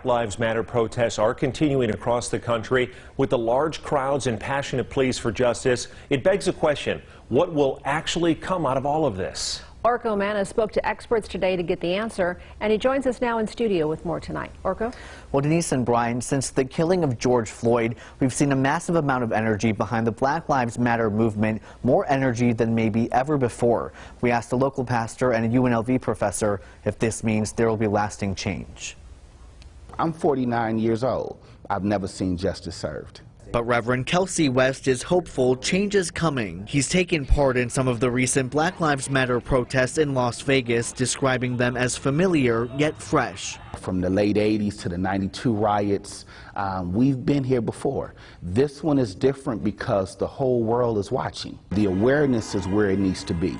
Black Lives Matter protests are continuing across the country with the large crowds and passionate pleas for justice. It begs a question, what will actually come out of all of this? Orko Manna spoke to experts today to get the answer, and he joins us now in studio with more tonight. Orko? Well, Denise and Brian, since the killing of George Floyd, we've seen a massive amount of energy behind the Black Lives Matter movement, more energy than maybe ever before. We asked a local pastor and a UNLV professor if this means there will be lasting change. I'm 49 years old. I've never seen justice served. But Reverend Kelsey West is hopeful change is coming. He's taken part in some of the recent Black Lives Matter protests in Las Vegas, describing them as familiar yet fresh. From the late 80s to the 92 riots, we've been here before. This one is different because the whole world is watching. The awareness is where it needs to be.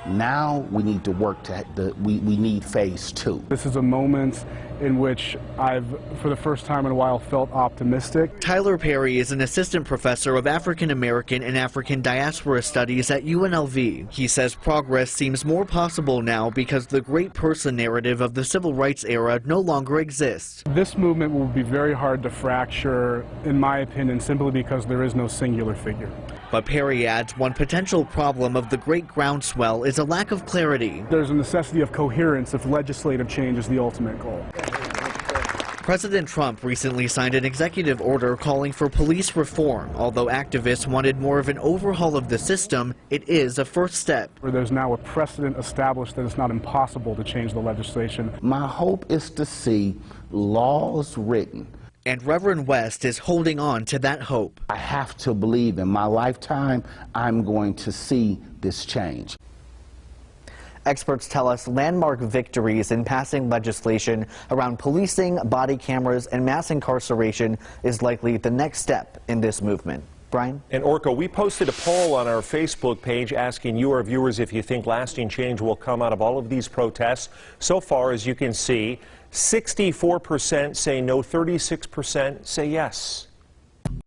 Now we need to work to, we need phase 2. This is a moment in which I've, for the first time in a while, felt optimistic. Tyler Perry is an assistant professor of African American and African diaspora studies at UNLV. He says progress seems more possible now because the great person narrative of the civil rights era no longer exists. This movement will be very hard to fracture, in my opinion, simply because there is no singular figure. But Perry adds one potential problem of the great groundswell is a lack of clarity. There's a necessity of coherence if legislative change is the ultimate goal. President Trump recently signed an executive order calling for police reform. Although activists wanted more of an overhaul of the system, it is a first step. There's now a precedent established that it's not impossible to change the legislation. My hope is to see laws written. And Reverend West is holding on to that hope. I have to believe in my lifetime I'm going to see this change. Experts tell us landmark victories in passing legislation around policing, body cameras, and mass incarceration is likely the next step in this movement. Brian? And Orko, we posted a poll on our Facebook page asking you, our viewers, if you think lasting change will come out of all of these protests. So far, as you can see, 64% say no, 36% say yes.